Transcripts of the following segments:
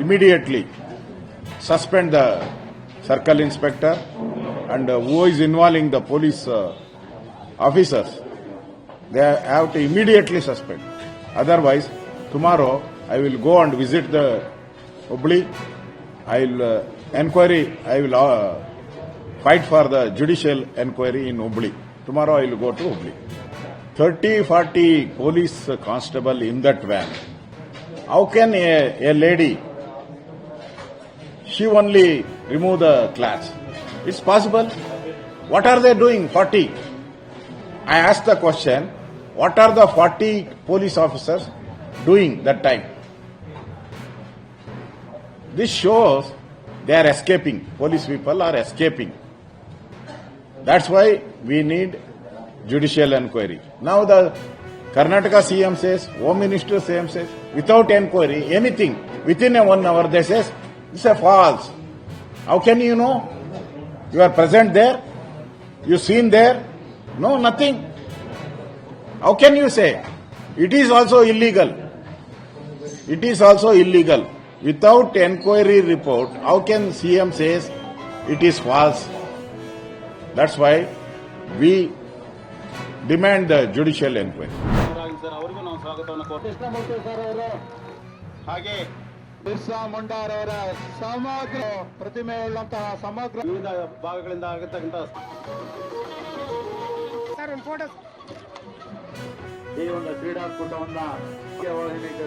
immediately suspend the circle inspector and who is involving the police officers. They have to immediately suspend. Otherwise, tomorrow I will go and visit the Hubli. I will inquiry. I will fight for the judicial inquiry in Hubli. Tomorrow I will go to Hubli. 30-40 police constable in that van. How can a lady, she only remove the class? It's possible. What are they doing? 40. I asked the question, what are the 40 police officers doing that time? This shows they are escaping. Police people are escaping. That's why we need judicial inquiry. Now the Karnataka CM says, Home Minister CM says, without inquiry, anything, within 1 hour they says, it's a false. How can you know? You are present there? You seen there? No, nothing. How can you say? It is also illegal. It is also illegal. Without inquiry report, how can CM says it is false? That's why we demand the judicial inquiry. ಹಾಗೆ ಬಿರ್ಸಾ ಮುಂಡಾರವರ ಸಮಗ್ರ ಪ್ರತಿಮೆ ಉಳ್ಳಂತಹ ಸಮಗ್ರ ವಿವಿಧ ಭಾಗಗಳಿಂದ ಆಗಿರ್ತಕ್ಕಂಥ ಈ ಒಂದು ಕ್ರೀಡಾಕೂಟವನ್ನ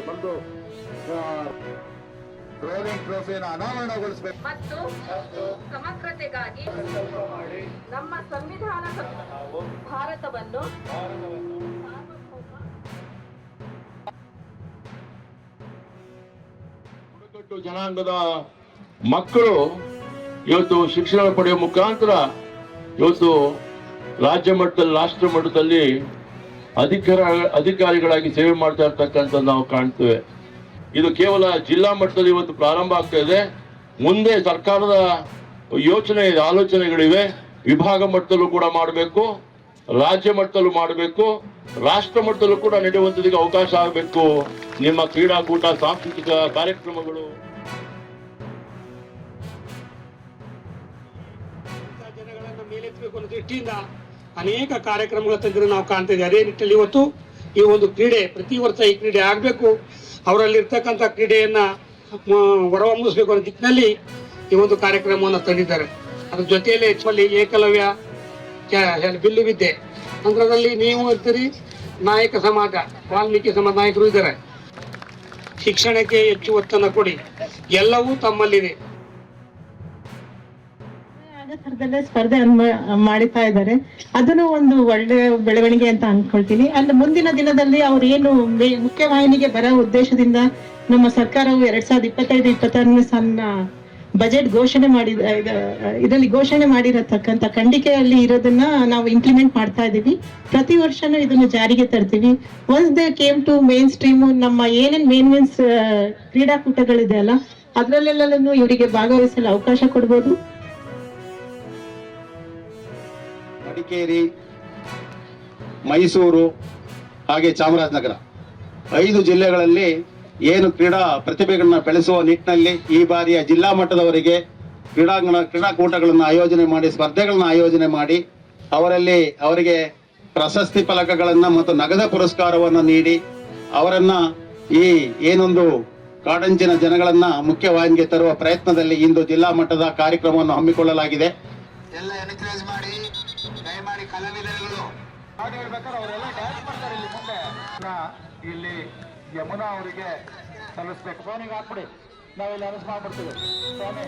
ಬಂದು ರೋಲಿಂಗ್ ಟ್ರೋಫಿಯನ್ನು ಅನಾವರಣಗೊಳಿಸಬೇಕು ಮತ್ತು ಸಮಗ್ರತೆಗಾಗಿ ನಮ್ಮ ಸಂವಿಧಾನ ಭಾರತವನ್ನು ಬುಡಕಟ್ಟು ಜನಾಂಗದ ಮಕ್ಕಳು ಇವತ್ತು ಶಿಕ್ಷಣ ಪಡೆಯುವ ಮುಖಾಂತರ ಇವತ್ತು ರಾಜ್ಯ ಮಟ್ಟದಲ್ಲಿ ರಾಷ್ಟ್ರ ಮಟ್ಟದಲ್ಲಿ ಅಧಿಕಾರಿಗಳಾಗಿ ಸೇವೆ ಮಾಡ್ತಾ ಇರ್ತಕ್ಕಂಥ ನಾವು ಕಾಣ್ತೇವೆ. ಇದು ಕೇವಲ ಜಿಲ್ಲಾ ಮಟ್ಟದಲ್ಲಿ ಇವತ್ತು ಪ್ರಾರಂಭ ಆಗ್ತಾ ಇದೆ. ಮುಂದೆ ಸರ್ಕಾರದ ಆಲೋಚನೆಗಳಿವೆ. ವಿಭಾಗ ಮಟ್ಟದಲ್ಲೂ ಕೂಡ ಮಾಡಬೇಕು, ರಾಜ್ಯ ಮಟ್ಟದಲ್ಲೂ ಮಾಡಬೇಕು, ರಾಷ್ಟ್ರ ಮಟ್ಟದಲ್ಲೂ ಕೂಡ ನಡೆಯುವಂತದಿಗೆ ಅವಕಾಶ ಆಗಬೇಕು. ನಿಮ್ಮ ಕ್ರೀಡಾಕೂಟ, ಸಾಂಸ್ಕೃತಿಕ ಕಾರ್ಯಕ್ರಮಗಳು ಜನಗಳನ್ನು ಮೇಲೆತ್ತಬೇಕು ಅನ್ನೋ ದೃಷ್ಟಿಯಿಂದ ಅನೇಕ ಕಾರ್ಯಕ್ರಮಗಳ ತಂದ್ರೆ ನಾವು ಕಾಣ್ತಿದ್ದೇವೆ. ಅದೇ ನಿಟ್ಟಿನಲ್ಲಿ ಇವತ್ತು ಈ ಒಂದು ಕ್ರೀಡೆ, ಪ್ರತಿ ವರ್ಷ ಈ ಕ್ರೀಡೆ ಆಗಬೇಕು, ಅವರಲ್ಲಿರ್ತಕ್ಕಂಥ ಕ್ರೀಡೆಯನ್ನ ಹೊರಹೊಮ್ಮಿಸಬೇಕು ಅನ್ನೋ ದಿಕ್ಕಿನಲ್ಲಿ ಈ ಒಂದು ಕಾರ್ಯಕ್ರಮವನ್ನು ತಂದಿದ್ದಾರೆ. ಅದ್ರ ಜೊತೆಯಲ್ಲಿ ಹೆಚ್ಚಲ್ಲಿ ಏಕಲವ್ಯ ಬಿಲ್ಲು ವಿದ್ಯೆ ಅಂತರದಲ್ಲಿ ನೀವು ಇರ್ತೀರಿ, ನಾಯಕ ಸಮಾಜ, ವಾಲ್ಮೀಕಿ ಸಮಾಜ ನಾಯಕರು ಇದ್ದಾರೆ. ಶಿಕ್ಷಣಕ್ಕೆ ಹೆಚ್ಚು ಒತ್ತನ್ನು ಕೊಡಿ, ಎಲ್ಲವೂ ತಮ್ಮಲ್ಲಿದೆ. ಸ್ಪರ್ಧೆ ಮಾಡ್ತಾ ಇದ್ದಾರೆ. ಅದನ್ನು ಒಂದು ಒಳ್ಳೆ ಬೆಳವಣಿಗೆ ಅಂತ ಅನ್ಕೊಳ್ತೀನಿ. ಅಂದ್ರೆ ಮುಂದಿನ ದಿನದಲ್ಲಿ ಅವ್ರು ಏನು ಮುಖ್ಯವಾಹಿನಿಗೆ ಬರೋ ಉದ್ದೇಶದಿಂದ ನಮ್ಮ ಸರ್ಕಾರವು 2025-26 ಸಾಲಿನ ಬಜೆಟ್ ಘೋಷಣೆ ಇದರಲ್ಲಿ ಘೋಷಣೆ ಮಾಡಿರತಕ್ಕಂತ ಖಂಡಿಕೆಯಲ್ಲಿ ಇರೋದನ್ನ ನಾವು ಇಂಪ್ಲಿಮೆಂಟ್ ಮಾಡ್ತಾ ಇದೀವಿ. ಪ್ರತಿ ವರ್ಷನೂ ಇದನ್ನು ಜಾರಿಗೆ ತರ್ತೀವಿ. Once they came to mainstream, ನಮ್ಮ ಏನೇನ್ ಮೇನ್ಸ್ ಕ್ರೀಡಾಕೂಟಗಳಿದೆ ಅಲ್ಲ, ಅದ್ರಲ್ಲೆಲ್ಲೂ ಇವರಿಗೆ ಭಾಗವಹಿಸಲು ಅವಕಾಶ ಕೊಡ್ಬೋದು. ಮಡಿಕೇರಿ, ಮೈಸೂರು ಹಾಗೆ ಚಾಮರಾಜನಗರ 5 ಜಿಲ್ಲೆಗಳಲ್ಲಿ ಏನು ಕ್ರೀಡಾ ಪ್ರತಿಭೆಗಳನ್ನ ಬೆಳೆಸುವ ನಿಟ್ಟಿನಲ್ಲಿ ಈ ಬಾರಿಯ ಜಿಲ್ಲಾ ಮಟ್ಟದವರೆಗೆ ಕ್ರೀಡಾಕೂಟಗಳನ್ನು ಆಯೋಜನೆ ಮಾಡಿ, ಸ್ಪರ್ಧೆಗಳನ್ನ ಆಯೋಜನೆ ಮಾಡಿ ಅವರಿಗೆ ಪ್ರಶಸ್ತಿ ಫಲಕಗಳನ್ನ ಮತ್ತು ನಗದ ಪುರಸ್ಕಾರವನ್ನು ನೀಡಿ ಅವರನ್ನ ಈ ಏನೊಂದು ಕಾಡಂಚಿನ ಜನಗಳನ್ನ ಮುಖ್ಯವಾಹಿನಿಗೆ ತರುವ ಪ್ರಯತ್ನದಲ್ಲಿ ಇಂದು ಜಿಲ್ಲಾ ಮಟ್ಟದ ಕಾರ್ಯಕ್ರಮವನ್ನು ಹಮ್ಮಿಕೊಳ್ಳಲಾಗಿದೆ. ಎಲ್ಲ ಎನ್ಕರೇಜ್ ಮಾಡಿ, ದಯಮಾಡಿ ಕಲಾವಿದರುಗಳು ಹಾಡು ಹೇಳ್ಬೇಕಾದ್ರೆ ಅವರೆಲ್ಲ ಡ್ಯಾನ್ಸ್ ಮಾಡ್ತಾರೆ. ಇಲ್ಲಿ ಮುಂದೆ ಇಲ್ಲಿ ಯಮುನಾ ಅವರಿಗೆ ಸಲ್ಲಿಸ್ಬೇಕು. ಫೋನಿಗೆ ಹಾಕ್ಬಿಡಿ, ನಾವಿಲ್ಲಿ ಅನೌನ್ಸ್ ಮಾಡ್ಬಿಡ್ತೀವಿ. ಸ್ವಾಮಿ